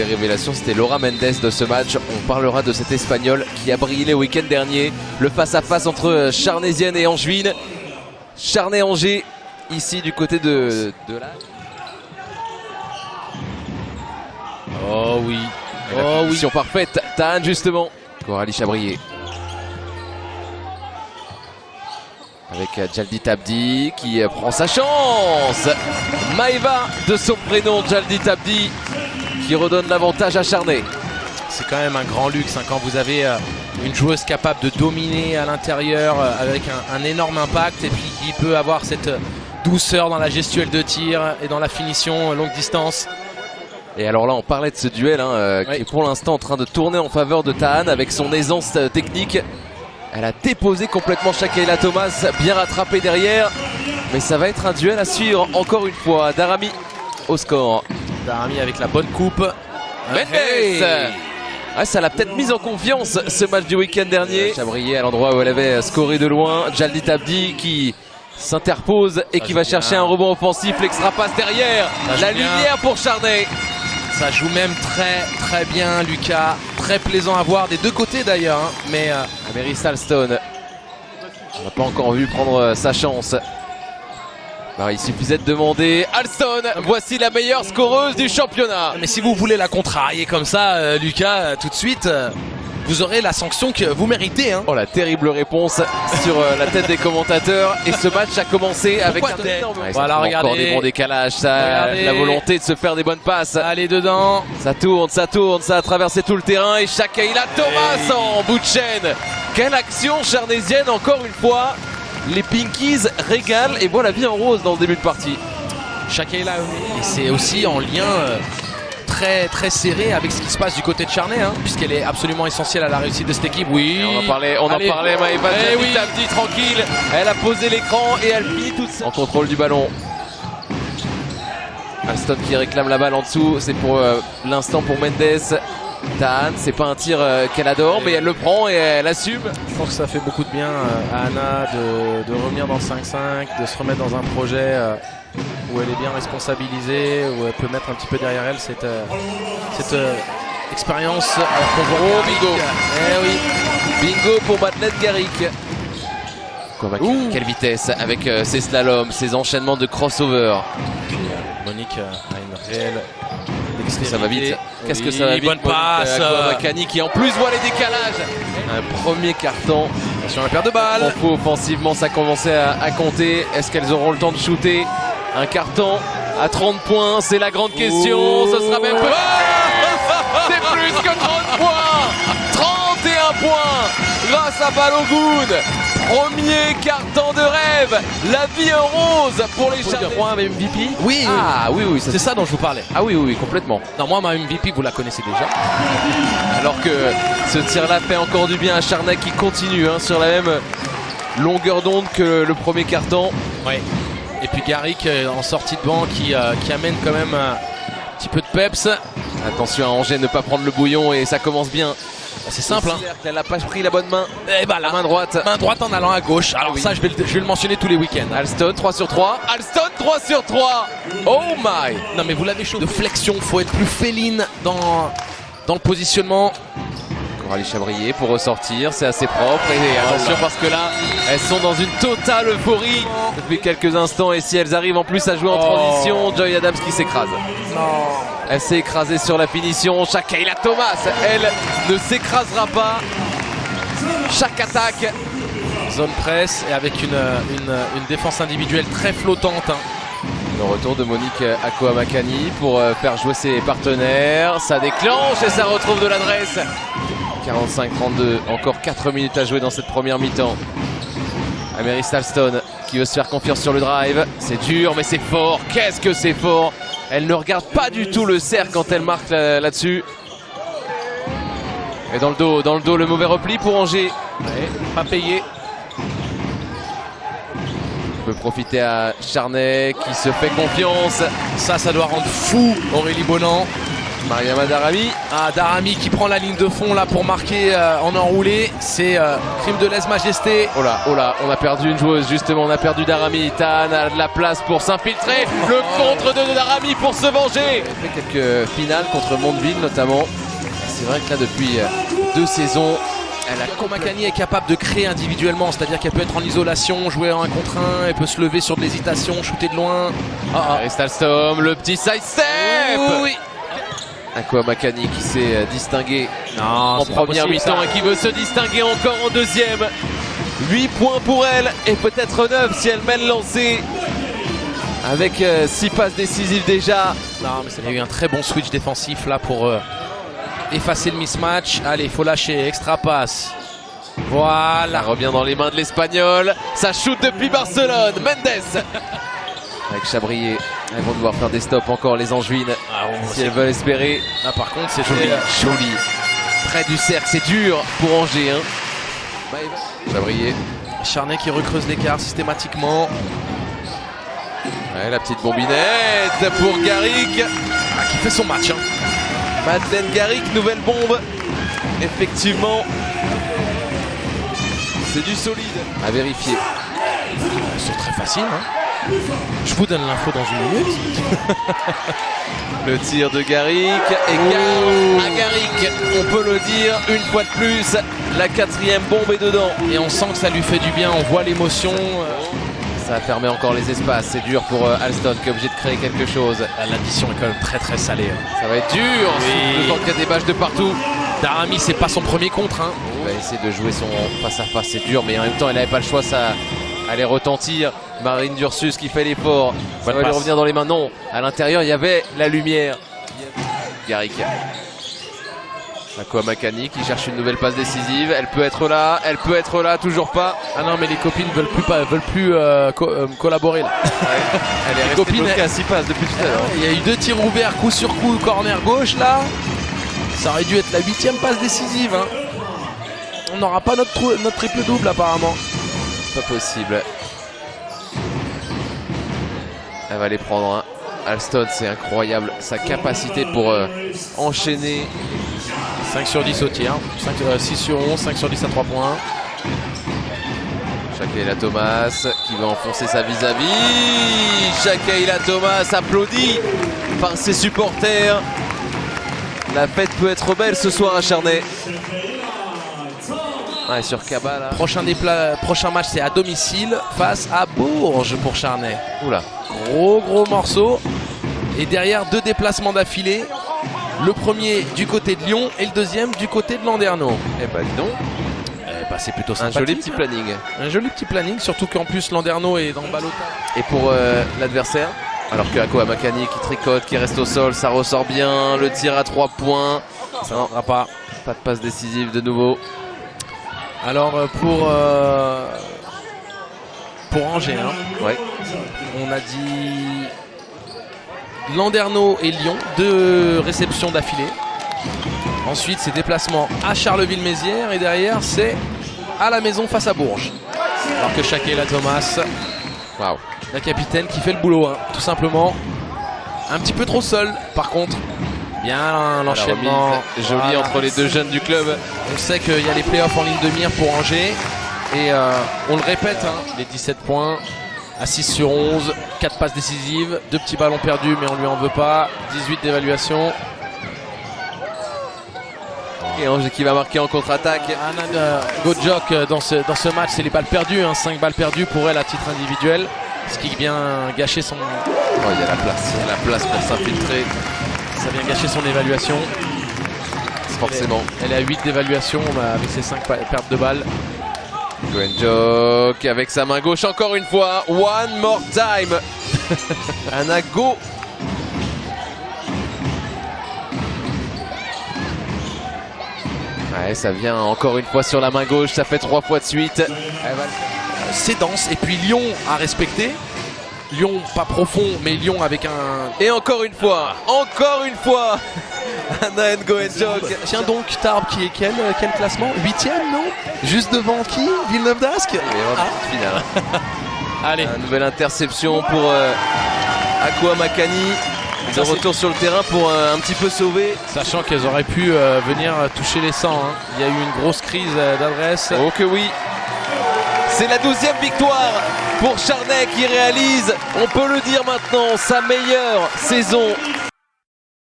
des révélations, c'était Laura Mendes de ce match. On parlera de cet Espagnol qui a brillé le week-end dernier. Le face-à-face entre Charnaisienne et Angevine. Charnay-Angers, ici du côté de la... Oh oui. Oh oui. Parfaite. Tahan justement. Coralie Chabrier. Avec Djaldit Abdi qui prend sa chance. Maëva de son prénom, Djaldit Abdi, qui redonne l'avantage à Charnay. C'est quand même un grand luxe hein, quand vous avez une joueuse capable de dominer à l'intérieur avec un énorme impact et puis qui peut avoir cette douceur dans la gestuelle de tir et dans la finition longue distance. Et alors là on parlait de ce duel qui est pour l'instant en train de tourner en faveur de Tahan avec son aisance technique. Elle a déposé complètement Shakaila Thomas, bien rattrapé derrière. Mais ça va être un duel à suivre encore une fois. Daramy au score. Daramy avec la bonne coupe. Mendes. Ah, ça l'a peut-être mise en confiance ce match du week-end dernier. Chabrier à l'endroit où elle avait scoré de loin. Djaldit Abdi qui s'interpose et qui va chercher un rebond offensif. L'extra passe derrière. La lumière pour Charnay. Ça joue même très bien Lucas. Très plaisant à voir des deux côtés d'ailleurs. Hein. Mais Améris Alston, on n'a pas encore vu prendre sa chance. Alors, il suffisait de demander Alston, voici la meilleure scoreuse du championnat. Mais si vous voulez la contrarier comme ça, Lucas, tout de suite, vous aurez la sanction que vous méritez. Hein. Oh, la terrible réponse sur la tête des commentateurs. Et ce match a commencé avec un énorme... Voilà, regardez. Encore des bons décalages, ça, la volonté de se faire des bonnes passes. Allez dedans. Ça tourne, ça a traversé tout le terrain. Et Shakaila Thomas en bout de chaîne. Quelle action charnaisienne encore une fois. Les Pinkies régalent et voient la vie en rose dans le début de partie. Shakaila, et c'est aussi en lien très serré avec ce qui se passe du côté de Charnay, hein, puisqu'elle est absolument essentielle à la réussite de cette équipe. Oui. Et on en parlait, Maëva Djaldit Abdi tranquille. Elle a posé l'écran et elle finit toute seule. En contrôle du ballon. Alston qui réclame la balle en dessous. C'est pour l'instant pour Mendes. Tahan, c'est pas un tir qu'elle adore, mais elle le prend et elle assume. Je pense que ça fait beaucoup de bien à Anna de revenir dans le 5-5, de se remettre dans un projet où elle est bien responsabilisée, où elle peut mettre un petit peu derrière elle cette expérience. Qu'on voit bingo. Eh oui. Bingo pour Madeleine Garrick. Quelle vitesse avec ses slaloms, ses enchaînements de crossover. Monique a une réelle... Qu'est-ce que ça va vite. Qu'est-ce que ça va vite. Bonne passe. Makani qui en plus voit les décalages. Un premier carton. Sur la paire de balles. Offensivement, ça commençait à compter. Est-ce qu'elles auront le temps de shooter? Un carton à 30 points, c'est la grande question. Ce sera même c'est plus que 30 points. 31 points grâce à Balogun. Premier carton de rêve, la vie en rose pour les Charnais. Moi, ma MVP. Oui. Ah oui, c'est ça dont je vous parlais. Ah oui, complètement. Non, moi, ma MVP, vous la connaissez déjà. Alors que ce tir-là fait encore du bien à Charnay qui continue sur la même longueur d'onde que le premier carton. Oui. Et puis Garrick en sortie de banc qui amène quand même un petit peu de peps. Attention à Angers ne pas prendre le bouillon et ça commence bien. C'est simple. Elle n'a pas pris la bonne main. Et bah la main droite. Main droite en allant à gauche. Alors ça, je vais le mentionner tous les week-ends. Alston 3 sur 3. Alston 3 sur 3. Oh my. Non mais vous l'avez chaud. De flexion, faut être plus féline dans le positionnement. Coralie Chabrier pour ressortir, c'est assez propre. Et attention parce que là, elles sont dans une totale euphorie depuis quelques instants. Et si elles arrivent en plus à jouer en transition, Joy Adams qui s'écrase. Non. Elle s'est écrasée sur la finition. Shakaila Thomas, elle ne s'écrasera pas. Chaque attaque. Zone presse et avec une défense individuelle très flottante. Le retour de Monique Akoamakani pour faire jouer ses partenaires. Ça déclenche et ça retrouve de l'adresse. 45-32, encore 4 minutes à jouer dans cette première mi-temps. Améris Alston qui veut se faire confiance sur le drive. C'est dur mais c'est fort. Qu'est-ce que c'est fort. Elle ne regarde pas du tout le cercle quand elle marque là-dessus. Et dans le dos, le mauvais repli pour Angers. Ouais, pas payé. Peut profiter à Charnay qui se fait confiance. Ça doit rendre fou Aurélie Bonan. Mariama Daramy. Ah, Daramy qui prend la ligne de fond là pour marquer en enroulé. C'est crime de lèse-majesté. Oh là, on a perdu une joueuse justement, on a perdu Daramy. Tan a de la place pour s'infiltrer. Le contre de Daramy pour se venger. Elle fait quelques finales contre Mondeville notamment. C'est vrai que là depuis 2 saisons, Ako Makani est capable de créer individuellement, c'est-à-dire qu'elle peut être en isolation, jouer en 1 contre 1, elle peut se lever sur de l'hésitation, shooter de loin. Alstom, le petit side step. Oui. Ako Makani qui s'est distingué en c'est pas première possible, mi-temps ça. et qui veut se distinguer encore en deuxième. 8 points pour elle et peut-être 9 si elle mène lancée. Avec 6 passes décisives déjà. Non, mais il y a eu un très bon switch défensif là pour effacer le mismatch. Allez, il faut lâcher, extra passe. Voilà. Ça revient dans les mains de l'Espagnol. Ça shoot depuis Barcelone. Mendes. Avec Chabrier. Elles vont devoir faire des stops encore les Angevines. Si elles veulent espérer. Là par contre c'est Joli, joli. joli. Près du cercle, c'est dur pour Angers. Hein. Chabrier. Charnay qui recreuse l'écart systématiquement. Ouais, la petite bombinette pour Garrick. Qui fait son match. Madeleine Garrick, nouvelle bombe. Effectivement. C'est du solide. À vérifier. C'est très facile. Je vous donne l'info dans 1 minute. Le tir de Garrick. Et gare à Garrick. On peut le dire une fois de plus. La 4e bombe est dedans. Et on sent que ça lui fait du bien. On voit l'émotion. Ça a fermé encore les espaces. C'est dur pour Alston qui est obligé de créer quelque chose. L'addition est quand même très très salée. Ça va être dur. Oui. D'autant qu'il y a des bâches de partout. Daramy, c'est pas son premier contre. Il va essayer de jouer son face à face. C'est dur, mais en même temps, elle n'avait pas le choix. Ça allait retentir. Marine Dursus qui fait l'effort. Ça va lui revenir dans les mains. Non, à l'intérieur, il y avait la lumière. Garrick. Ako Makani qui cherche une nouvelle passe décisive. Elle peut être là, toujours pas. Ah non, mais les copines veulent plus collaborer là. Elle est restée bloquée à 6 passes depuis tout à l'heure. Il y a eu 2 tirs ouverts, coup sur coup, corner gauche là. Ça aurait dû être la 8e passe décisive. On n'aura pas notre triple double apparemment. Pas possible. Elle va les prendre. Alston, c'est incroyable. Sa capacité pour enchaîner. 5 sur 10 au tir. 6 sur 11, 5 sur 10 à 3 points. Shakaila Thomas qui va enfoncer sa vis-à-vis. Shakaila Thomas applaudie par ses supporters. La fête peut être belle ce soir à Charnay. Ouais, sur Kaba là. Prochain match c'est à domicile face à Bourges pour Charnay. Oula. Gros morceau. Et derrière 2 déplacements d'affilée. Le premier du côté de Lyon et le deuxième du côté de Landerneau. Eh ben dis donc. C'est plutôt un sympathique. joli petit planning. Un joli petit planning, surtout qu'en plus Landerneau est dans le ballottage. Et pour l'adversaire, alors que Ako Makani qui tricote, qui reste au sol, ça ressort bien. Le tir à 3 points. Ça n'entrera pas. Pas de passe décisive de nouveau. Alors pour Angers, ouais. On a dit Landerneau et Lyon, 2 réceptions d'affilée. Ensuite c'est déplacement à Charleville-Mézières et derrière c'est à la maison face à Bourges. Alors que Shakaila Thomas, Waouh. la capitaine qui fait le boulot, tout simplement. Un petit peu trop seul par contre. Bien l'enchaînement joli entre les 2 jeunes du club. On sait qu'il y a les playoffs en ligne de mire pour Angers. Et on le répète, les 17 points à 6 sur 11, 4 passes décisives, 2 petits ballons perdus mais on lui en veut pas, 18 d'évaluation. Et Angers qui va marquer en contre-attaque. Anna Godjok dans ce match, c'est les balles perdues, 5 balles perdues pour elle à titre individuel. Ce qui vient gâcher son... Oh, il y a la place, pour s'infiltrer. Ça vient gâcher son évaluation. Forcément. Elle est à 8 d'évaluation avec ses 5 pertes de balles. Godjok avec sa main gauche encore une fois. One more time. Anna Go. Ouais, ça vient encore une fois sur la main gauche. Ça fait 3 fois de suite. C'est dense. Et puis Lyon a respecté. Lyon pas profond, mais Lyon avec un... Et encore une fois Anna Godjok. Tiens donc, Tarbes qui est quel classement? 8ème, non? Juste devant qui? Villeneuve d'Ascq. Finale. Allez. Une nouvelle interception pour Ako Makani. de retour sur le terrain pour un petit peu sauver. Sachant qu'elles auraient pu venir toucher les 100. Hein. Il y a eu une grosse crise d'adresse. Oh que oui. C'est la 12e victoire pour Charnay qui réalise, on peut le dire maintenant, sa meilleure saison